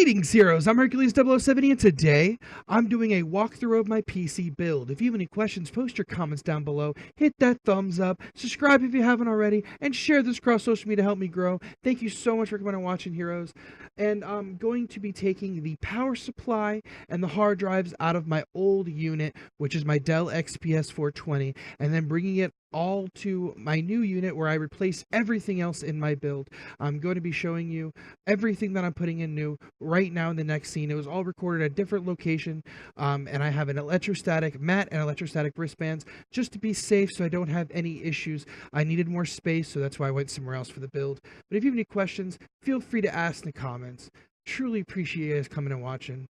Greetings, heroes! I'm Hercules070, and today I'm doing a walkthrough of my PC build. If you have any questions, post your comments down below, hit that thumbs up, subscribe if you haven't already, and share this across social media to help me grow. Thank you so much for coming and watching, heroes. And I'm going to be taking the power supply and the hard drives out of my old unit, which is my Dell XPS 420, and then bringing it all to my new unit where I replace everything else in my build. I'm going to be showing you everything that I'm putting in new right now in the next scene. It was all recorded at a different location, and I have an electrostatic mat and electrostatic wristbands just to be safe so I don't have any issues. I needed more space, so that's why I went somewhere else for the build. But if you have any questions, feel free to ask in the comments. Truly appreciate you guys coming and watching.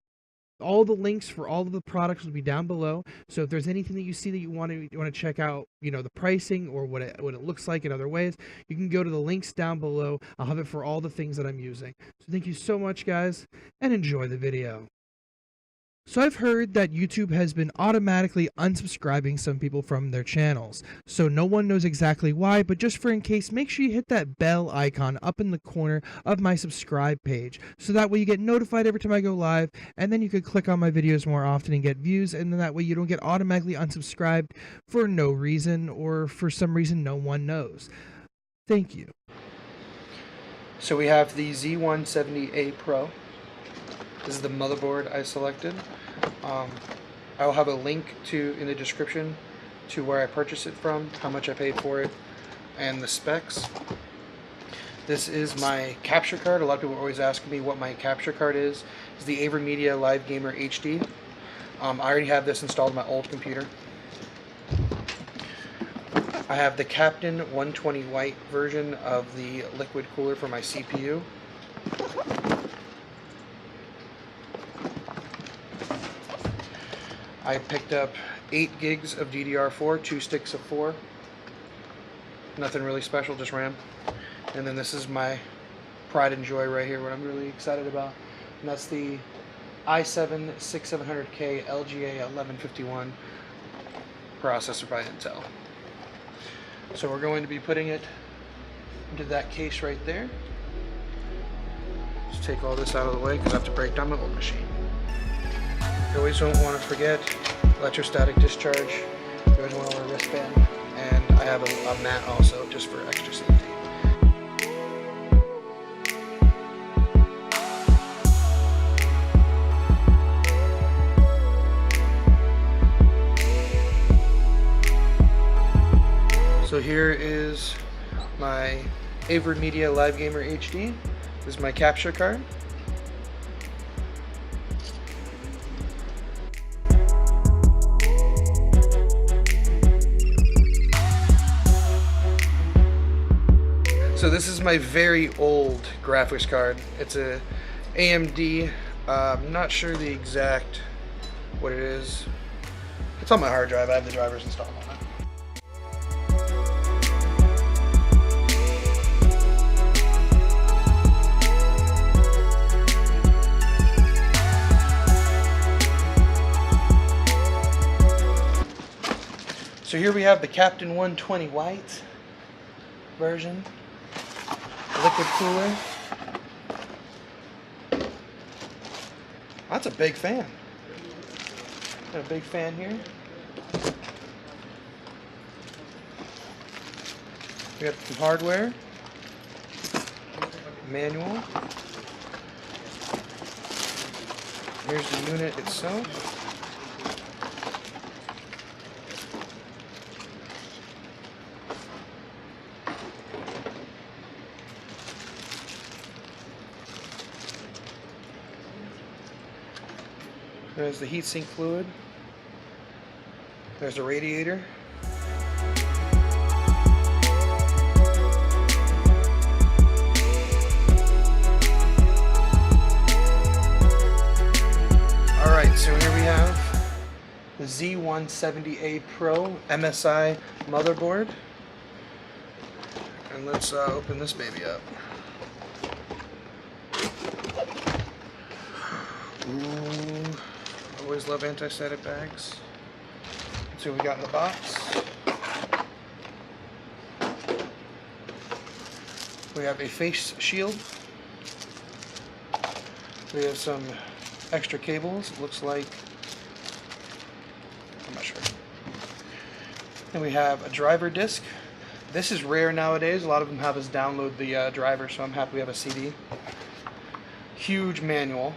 All the links for all of the products will be down below. So if there's anything that you see that you want to check out, you know, the pricing or what it looks like in other ways, you can go to the links down below. I'll have it for all the things that I'm using. So thank you so much, guys, and enjoy the video. So I've heard that YouTube has been automatically unsubscribing some people from their channels. So no one knows exactly why, but just for in case, make sure you hit that bell icon up in the corner of my subscribe page. So that way you get notified every time I go live, and then you could click on my videos more often and get views, and then that way you don't get automatically unsubscribed for no reason or for some reason no one knows. Thank you. So we have the Z170A Pro. This is the motherboard I selected. I will have a link in the description to where I purchased it from, how much I paid for it, and the specs. This is my capture card. A lot of people are always asking me what my capture card is. It's the AVerMedia Live Gamer HD. I already have this installed on my old computer. I have the Captain 120 White version of the liquid cooler for my CPU. I picked up 8 gigs of DDR4, 2 sticks of 4. Nothing really special, just RAM. And then this is my pride and joy right here, what I'm really excited about. And that's the i7-6700K LGA 1151 processor by Intel. So we're going to be putting it into that case right there. Just take all this out of the way because I have to break down my old machine. You always don't want to forget electrostatic discharge. You always want to wear a wristband, and I have a mat also just for extra safety. So here is my AVerMedia Live Gamer HD. This is my capture card. So this is my very old graphics card. It's a AMD. I'm not sure the exact what it is. It's on my hard drive. I have the drivers installed on it. So here we have the Captain 120 White version. Liquid cooler. That's a big fan. Got a big fan here. We got some hardware. Manual. Here's the unit itself. There's the heatsink fluid. There's the radiator. Alright, so here we have the Z170A Pro MSI motherboard. And let's open this baby up. Ooh. Always love anti-static bags. Let's see what we got in the box. We have a face shield. We have some extra cables. It looks like, I'm not sure. And we have a driver disc. This is rare nowadays. A lot of them have us download the driver, so I'm happy we have a CD. Huge manual,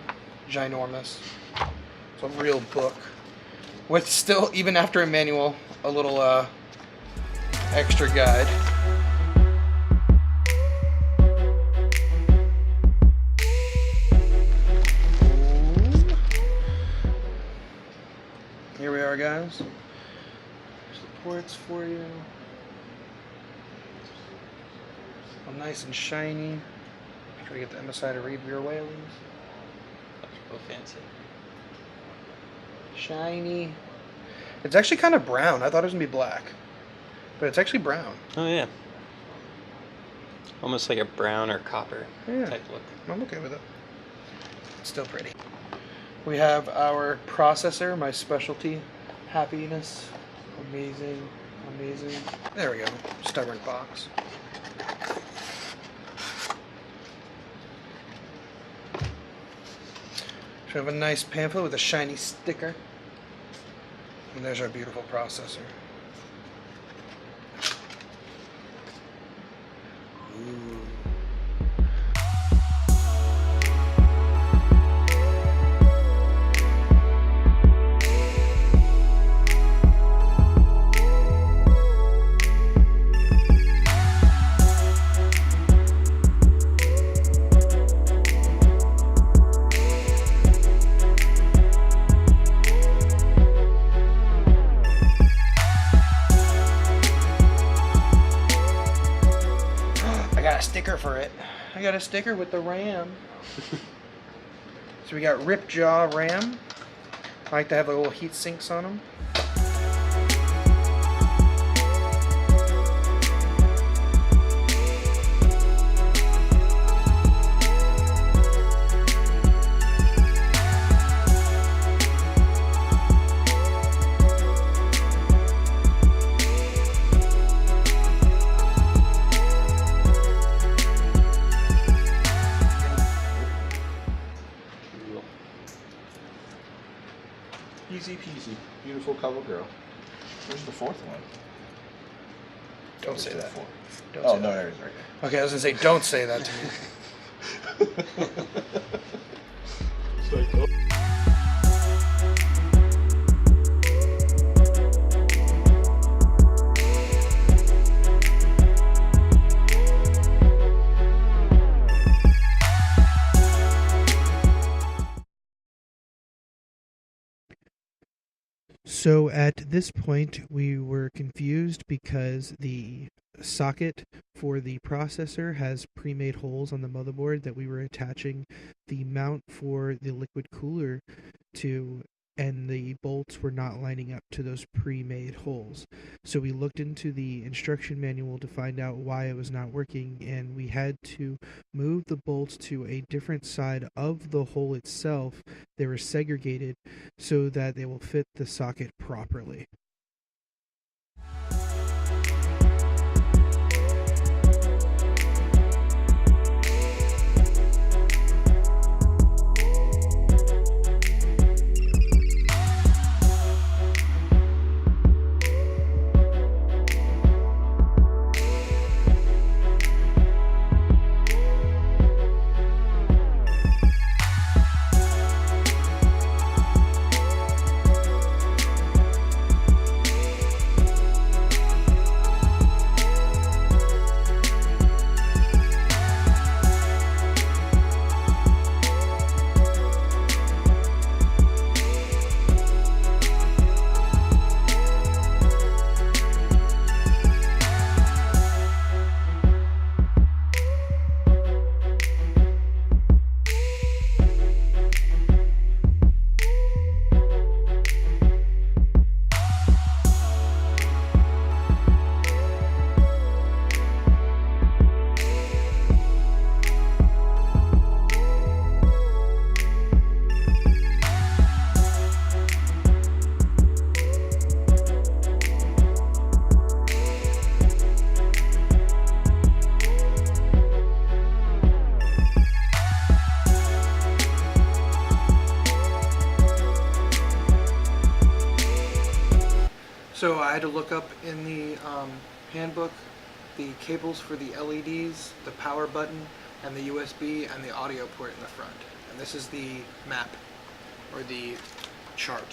ginormous. It's a real book. With still, even after a manual, a little extra guide. Here we are, guys. There's the ports for you. All nice and shiny. Make sure we get the MSI to read your way at least. That's real fancy. Shiny. It's actually kind of brown. I thought it was going to be black. But it's actually brown. Oh, yeah. Almost like a brown or copper type look. I'm okay with it. It's still pretty. We have our processor, my specialty. Happiness. Amazing. Amazing. There we go. Stubborn box. So we have a nice pamphlet with a shiny sticker. And there's our beautiful processor. Ooh. Sticker for it. I got a sticker with the RAM. So we got Ripjaw RAM. I like to have the little heat sinks on them. Easy peasy. Beautiful cover girl. Where's the fourth one? Don't say that. Don't Oh, say no, that. there it is right there. Okay, I was gonna say, don't say that to me. It's like, oh. So at this point, we were confused because the socket for the processor has pre-made holes on the motherboard that we were attaching the mount for the liquid cooler to, and the bolts were not lining up to those pre-made holes. So we looked into the instruction manual to find out why it was not working, and we had to move the bolts to a different side of the hole itself. They were segregated so that they will fit the socket properly. I had to look up in the handbook the cables for the LEDs, the power button, and the USB, and the audio port in the front. And this is the map, or the chart.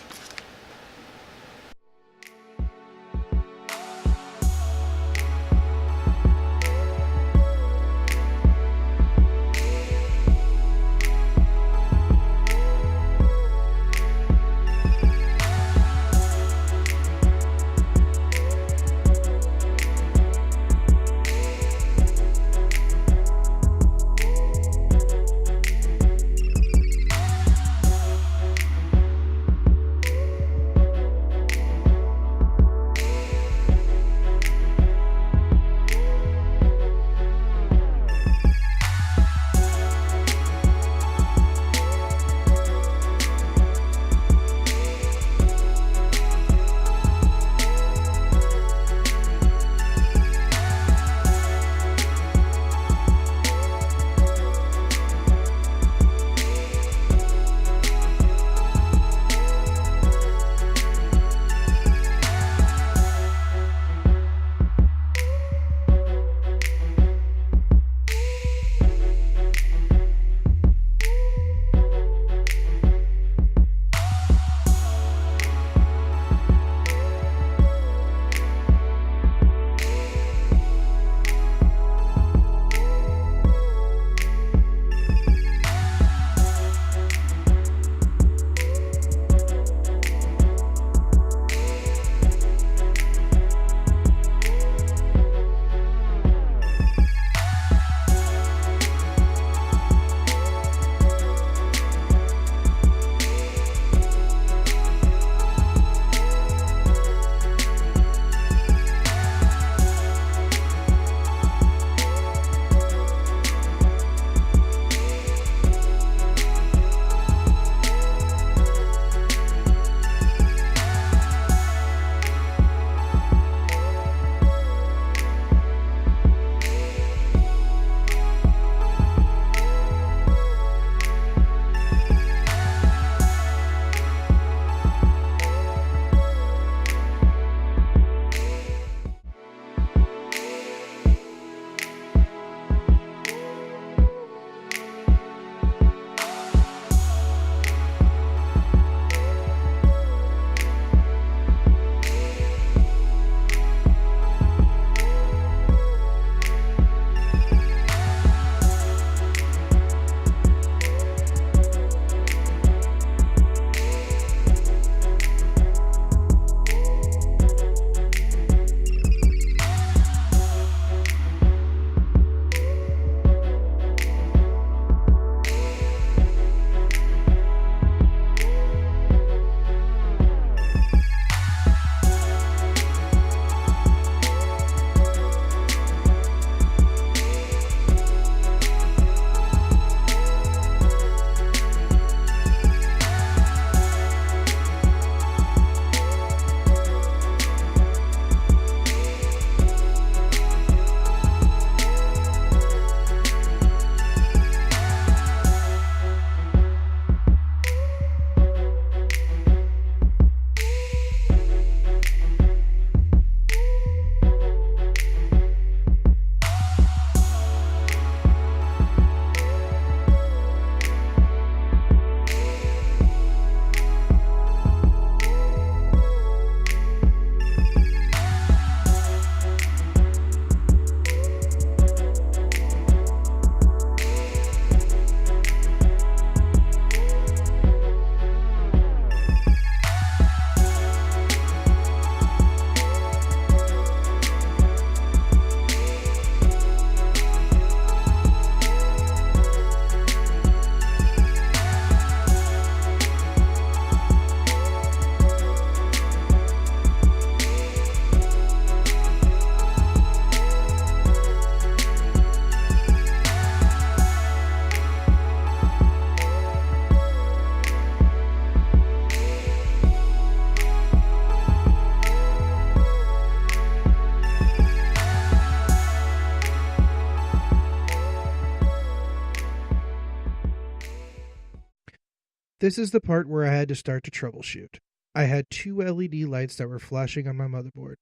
This is the part where I had to start to troubleshoot. I had two LED lights that were flashing on my motherboard.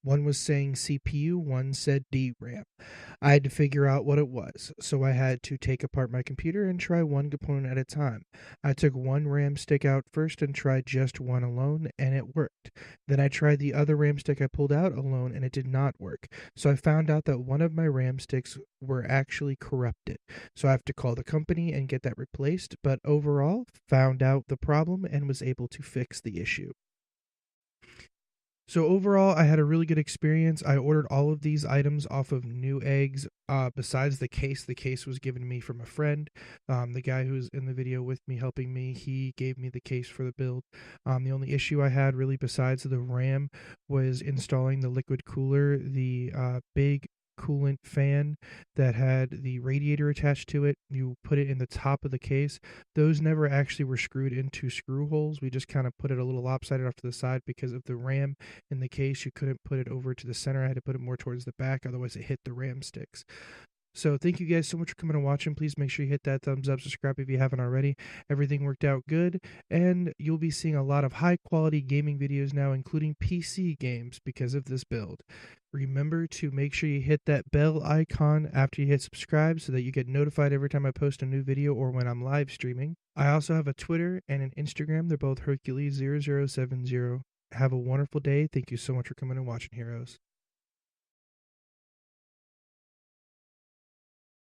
One was saying CPU, one said DRAM. I had to figure out what it was, so I had to take apart my computer and try one component at a time. I took one RAM stick out first and tried just one alone, and it worked. Then I tried the other RAM stick I pulled out alone, and it did not work. So I found out that one of my RAM sticks were actually corrupted. So I have to call the company and get that replaced, but overall, found out the problem and was able to fix the issue. So overall, I had a really good experience. I ordered all of these items off of Neweggs. Besides the case was given to me from a friend. The guy who's in the video with me helping me, he gave me the case for the build. The only issue I had really besides the RAM was installing the liquid cooler, the big coolant fan that had the radiator attached to it. You put it in the top of the case. Those never actually were screwed into screw holes. We just kind of put it a little lopsided off to the side because of the RAM in the case. You couldn't put it over to the center. I had to put it more towards the back, otherwise it hit the RAM sticks. So thank you guys so much for coming and watching. Please make sure you hit that thumbs up, subscribe if you haven't already. Everything worked out good, and you'll be seeing a lot of high quality gaming videos now, including PC games, because of this build. Remember to make sure you hit that bell icon after you hit subscribe so that you get notified every time I post a new video or when I'm live streaming. I also have a Twitter and an Instagram. They're both Hercules0070. Have a wonderful day. Thank you so much for coming and watching, heroes.